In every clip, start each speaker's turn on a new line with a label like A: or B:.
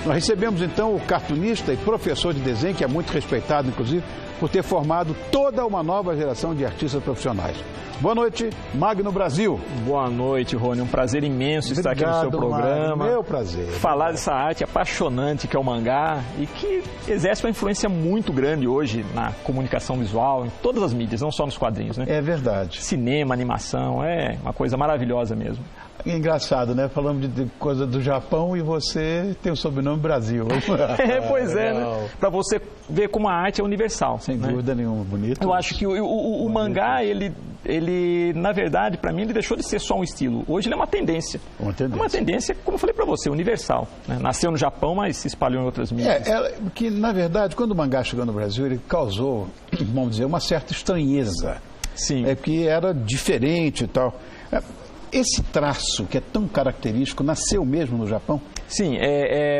A: Nós recebemos então o cartunista e professor de desenho, que é muito respeitado, inclusive, por ter formado toda uma nova geração de artistas profissionais. Boa noite, Magno Brasil.
B: Boa noite, Rony. Um prazer imenso estar aqui no seu programa.
A: Magno, meu prazer.
B: Falar dessa arte apaixonante que é o mangá e que exerce uma influência muito grande hoje na comunicação visual, em todas as mídias, não só nos quadrinhos, né?
A: É verdade.
B: Cinema, animação, é uma coisa maravilhosa mesmo.
A: É engraçado, né? Falamos de coisa do Japão e você tem o sobrenome Brasil.
B: Pois é, né? Para você ver como a arte é universal.
A: Sem
B: né?
A: dúvida nenhuma, bonito.
B: Eu acho que o mangá, ele, na verdade, para mim, ele deixou de ser só um estilo. Hoje ele é uma tendência. É uma tendência, como eu falei para você, universal. Né? Nasceu no Japão, mas se espalhou em outras mídias.
A: Que, na verdade, quando o mangá chegou no Brasil, ele causou, vamos dizer, uma certa estranheza.
B: Sim.
A: É que era diferente e tal. Esse traço que é tão característico nasceu mesmo no Japão?
B: Sim,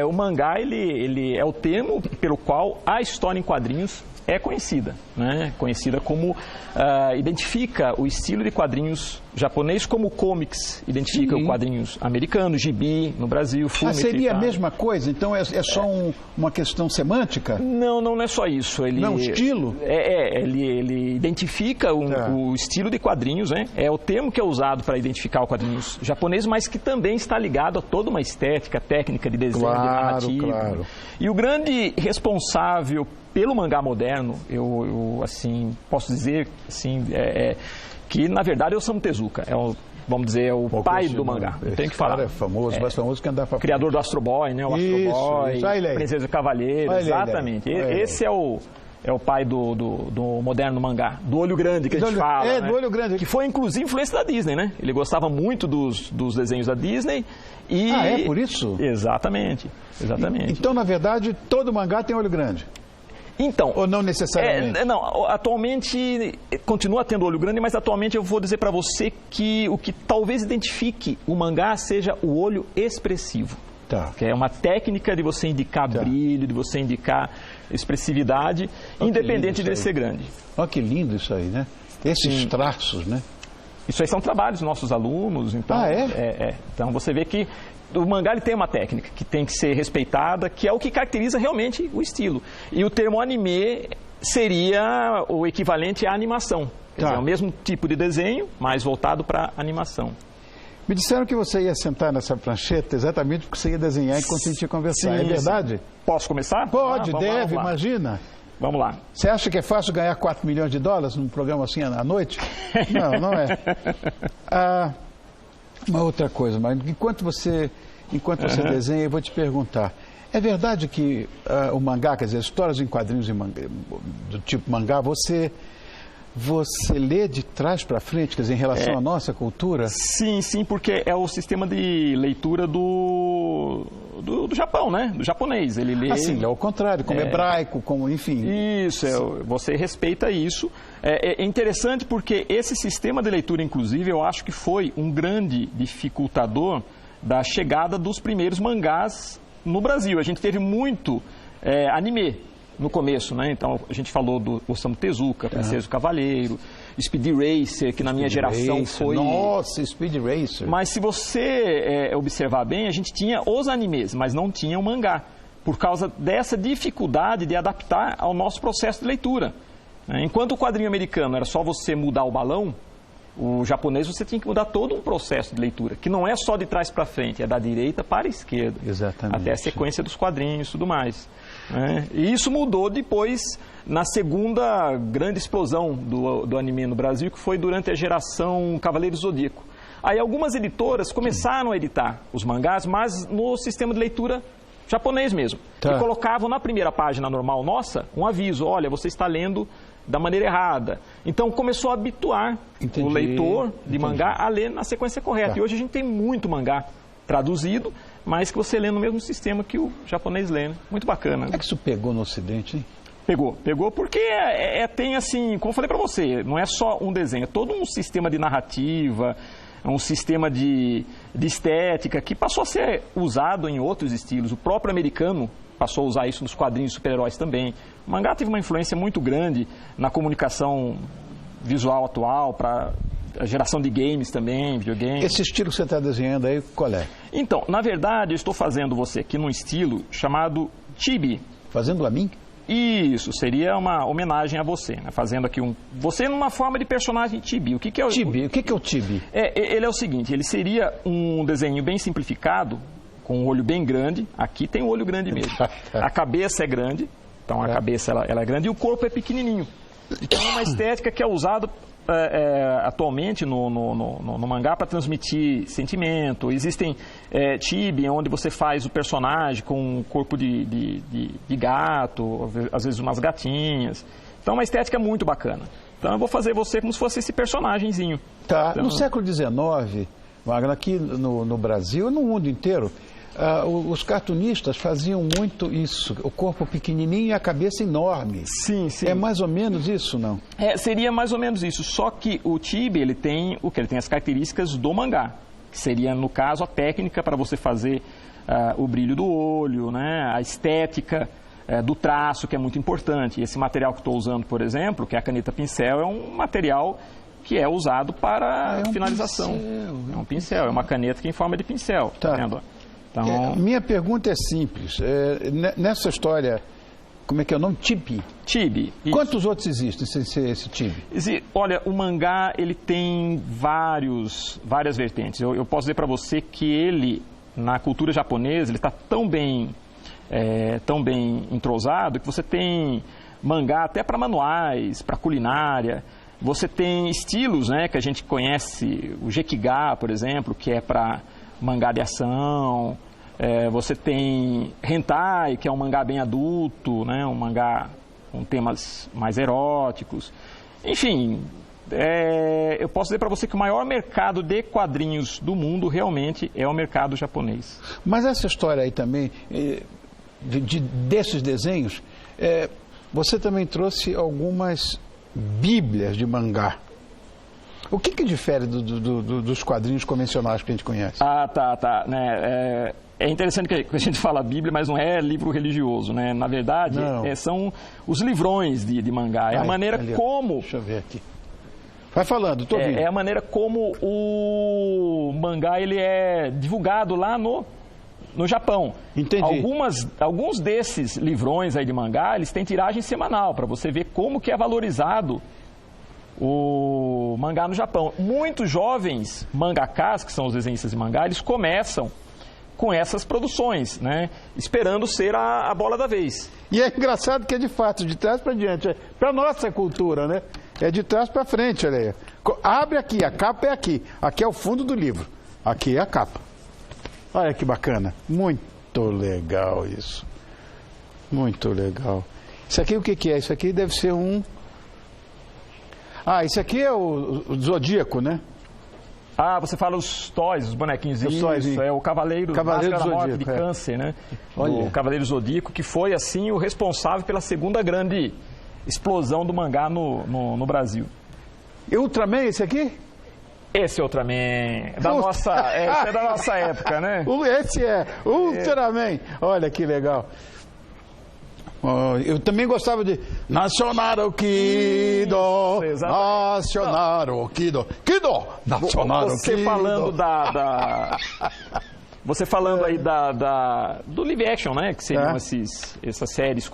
B: o mangá ele é o termo pelo qual a história em quadrinhos é conhecida, né? Conhecida como identifica o estilo de quadrinhos japonês, como comics identifica os quadrinhos americanos, gibi no Brasil, filme.
A: Seria a mesma coisa? Então é só uma questão semântica?
B: Não é só isso.
A: Não, estilo?
B: Ele identifica o estilo de quadrinhos, né? É o termo que é usado para identificar o quadrinhos japonês, mas que também está ligado a toda uma estética, técnica de desenho, de narrativa.
A: Claro.
B: E o grande responsável pelo mangá moderno, eu assim, posso dizer assim, que na verdade é o Osamu Tezuka, vamos dizer, o pai do mangá. Tem que falar.
A: É famoso, mais famoso que andar para
B: criador do Astro Boy, né? O Astro Boy, Princesa e Cavaleiro, exatamente. Esse é o pai do moderno mangá, do olho grande que a gente fala.
A: Né?
B: Do
A: olho grande.
B: Que foi inclusive influência da Disney, né? Ele gostava muito dos desenhos da Disney.
A: É por isso?
B: Exatamente.
A: Então, na verdade, todo mangá tem olho grande.
B: Então,
A: ou não necessariamente?
B: Atualmente continua tendo olho grande, mas atualmente eu vou dizer para você que o que talvez identifique o mangá seja o olho expressivo. Que é uma técnica de você indicar brilho, de você indicar expressividade, independente de ser grande.
A: Olha que lindo isso aí, né? Esses traços, né?
B: Isso aí são trabalhos dos nossos alunos. Então, então você vê que o mangá ele tem uma técnica que tem que ser respeitada, que é o que caracteriza realmente o estilo. E o termo anime seria o equivalente à animação. Quer dizer, é o mesmo tipo de desenho, mas voltado para animação.
A: Me disseram que você ia sentar nessa prancheta exatamente porque você ia desenhar enquanto a gente ia conversar. É verdade?
B: Posso começar?
A: Pode, deve, imagina.
B: Vamos lá.
A: Você acha que é fácil ganhar 4 milhões de dólares num programa assim à noite? Não é. Uma outra coisa, mas enquanto você desenha, eu vou te perguntar. É verdade que o mangá, quer dizer, histórias em quadrinhos do tipo mangá, você lê de trás para frente, quer dizer, em relação à nossa cultura?
B: Sim, porque é o sistema de leitura do Japão, né? Do japonês. Ele lê...
A: Assim, é o contrário, como hebraico, como, enfim...
B: Isso, você respeita isso. É interessante porque esse sistema de leitura, inclusive, eu acho que foi um grande dificultador da chegada dos primeiros mangás no Brasil. A gente teve muito anime no começo, né? Então a gente falou do Osamu Tezuka, Princesa e Cavaleiro, Speed Racer, que na minha geração foi...
A: Nossa, Speed Racer!
B: Mas se você observar bem, a gente tinha os animes, mas não tinha o mangá, por causa dessa dificuldade de adaptar ao nosso processo de leitura. Enquanto o quadrinho americano era só você mudar o balão, o japonês você tinha que mudar todo um processo de leitura, que não é só de trás para frente, é da direita para a esquerda.
A: Exatamente.
B: Até a sequência dos quadrinhos e tudo mais. E isso mudou depois na segunda grande explosão do anime no Brasil, que foi durante a geração Cavaleiro Zodíaco. Aí algumas editoras começaram a editar os mangás, mas no sistema de leitura japonês mesmo. E colocavam na primeira página normal nossa um aviso: olha, você está lendo da maneira errada. Então começou a habituar o leitor de mangá a ler na sequência correta. E hoje a gente tem muito mangá traduzido, mas que você lê no mesmo sistema que o japonês lê, né? Muito bacana.
A: Como é que isso pegou no Ocidente, hein?
B: Pegou porque tem assim, como eu falei para você, não é só um desenho, é todo um sistema de narrativa, um sistema de estética que passou a ser usado em outros estilos. O próprio americano passou a usar isso nos quadrinhos de super-heróis também. O mangá teve uma influência muito grande na comunicação visual atual, para a geração de games também, videogames.
A: Esse estilo que você está desenhando aí, qual é?
B: Então, na verdade, eu estou fazendo você aqui num estilo chamado chibi.
A: Fazendo a mim?
B: Isso, seria uma homenagem a você, né? Fazendo aqui você numa forma de personagem chibi. O que é o
A: chibi? O que é o chibi?
B: Ele é o seguinte, ele seria um desenho bem simplificado, com um olho bem grande. Aqui tem um olho grande mesmo. A cabeça é grande, então a cabeça ela é grande e o corpo é pequenininho. Então é uma estética que é usada atualmente no mangá para transmitir sentimento. Existem chibi, onde você faz o personagem com um corpo de gato, às vezes umas gatinhas. Então é uma estética muito bacana. Então eu vou fazer você como se fosse esse personagemzinho.
A: Tá.
B: Então,
A: no século XIX, Wagner, aqui no Brasil e no mundo inteiro, os cartunistas faziam muito isso, o corpo pequenininho e a cabeça enorme.
B: Sim, sim.
A: É mais ou menos isso, não?
B: Seria mais ou menos isso, só que o chibi, ele tem as características do mangá, que seria, no caso, a técnica para você fazer o brilho do olho, né, a estética do traço, que é muito importante. Esse material que estou usando, por exemplo, que é a caneta pincel, é um material que é usado para finalização. É um pincel, é uma caneta que é em forma de pincel.
A: Tá.
B: Vendo? Então,
A: minha pergunta é simples. Nessa história, como é que é o nome? Chibi.
B: Chibi.
A: Quantos outros existem sem ser esse chibi?
B: Olha, o mangá ele tem várias vertentes. Eu posso dizer para você que ele, na cultura japonesa, ele está tão bem entrosado que você tem mangá até para manuais, para culinária. Você tem estilos, né, que a gente conhece, o Gekiga, por exemplo, que é para mangá de ação. Você tem hentai, que é um mangá bem adulto, né? Um mangá com temas mais eróticos. Enfim, eu posso dizer para você que o maior mercado de quadrinhos do mundo realmente é o mercado japonês.
A: Mas essa história aí também, desses desenhos, você também trouxe algumas bíblias de mangá. O que difere dos quadrinhos convencionais que a gente conhece?
B: Tá. Né? É interessante que a gente fala Bíblia, mas não é livro religioso, né? Na verdade, são os livrões de mangá. É a maneira como...
A: Deixa eu ver aqui. Vai falando, estou ouvindo.
B: É a maneira como o mangá ele é divulgado lá no Japão.
A: Entendi.
B: Alguns desses livrões aí de mangá, eles têm tiragem semanal, para você ver como que é valorizado o mangá no Japão. Muitos jovens mangakás, que são os desenhistas de mangá, eles começam com essas produções, né? Esperando ser a bola da vez.
A: E é engraçado que é de fato, de trás para diante. Para nossa cultura, né? É de trás para frente, olha aí. Abre aqui, a capa é aqui. Aqui é o fundo do livro. Aqui é a capa. Olha que bacana. Muito legal isso. Muito legal. Isso aqui o que é? Isso aqui deve ser um... isso aqui é o Zodíaco, né?
B: Você fala os toys, os bonequinhos.
A: Isso,
B: é o Cavaleiro
A: do
B: Morte de Câncer, né? O Cavaleiro Zodíaco, que foi, assim, o responsável pela segunda grande explosão do mangá no Brasil.
A: E Ultraman, esse aqui?
B: Esse é Ultraman. Esse é da nossa época, né?
A: Esse é Ultraman. Olha que legal. Eu também gostava de Nacional Kido, Nacional Kido, Nacional Kido.
B: Você falando Você falando aí do live action, né? Que seriam essas séries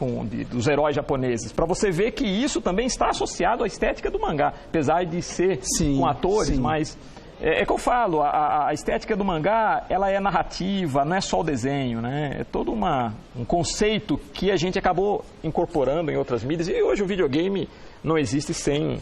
B: dos heróis japoneses. Para você ver que isso também está associado à estética do mangá. Apesar de ser com atores, mas... É que eu falo, a estética do mangá, ela é narrativa, não é só o desenho, né? É todo um conceito que a gente acabou incorporando em outras mídias. E hoje o videogame não existe sem...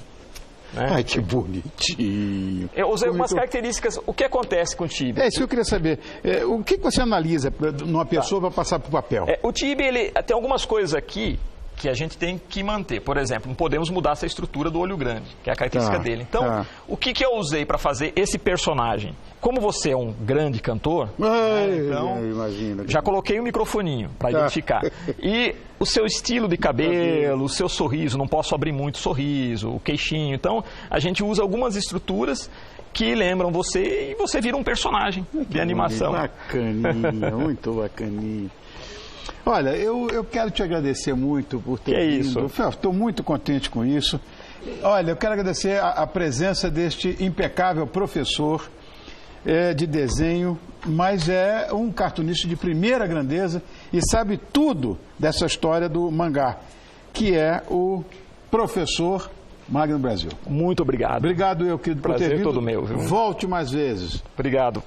B: Né?
A: Ai, que bonitinho.
B: Eu usei algumas características. O que acontece com o Chibi?
A: Isso que eu queria saber. O que você analisa numa pessoa para passar para o papel?
B: O Chibi, ele tem algumas coisas aqui que a gente tem que manter. Por exemplo, não podemos mudar essa estrutura do olho grande, que é a característica dele. Então, o que eu usei para fazer esse personagem? Como você é um grande cantor, então, já coloquei um microfoninho para identificar. E o seu estilo de cabelo, o seu sorriso, não posso abrir muito o sorriso, o queixinho. Então, a gente usa algumas estruturas que lembram você e você vira um personagem de animação.
A: Bacaninha, muito bacaninha. Olha, eu quero te agradecer muito por ter vindo.
B: Isso?
A: Estou muito contente com isso. Olha, eu quero agradecer a presença deste impecável professor de desenho, mas é um cartunista de primeira grandeza e sabe tudo dessa história do mangá, que é o professor Magno Brasil.
B: Muito obrigado.
A: Obrigado, Euclides, por ter vindo.
B: Prazer todo meu, viu?
A: Volte mais vezes.
B: Obrigado.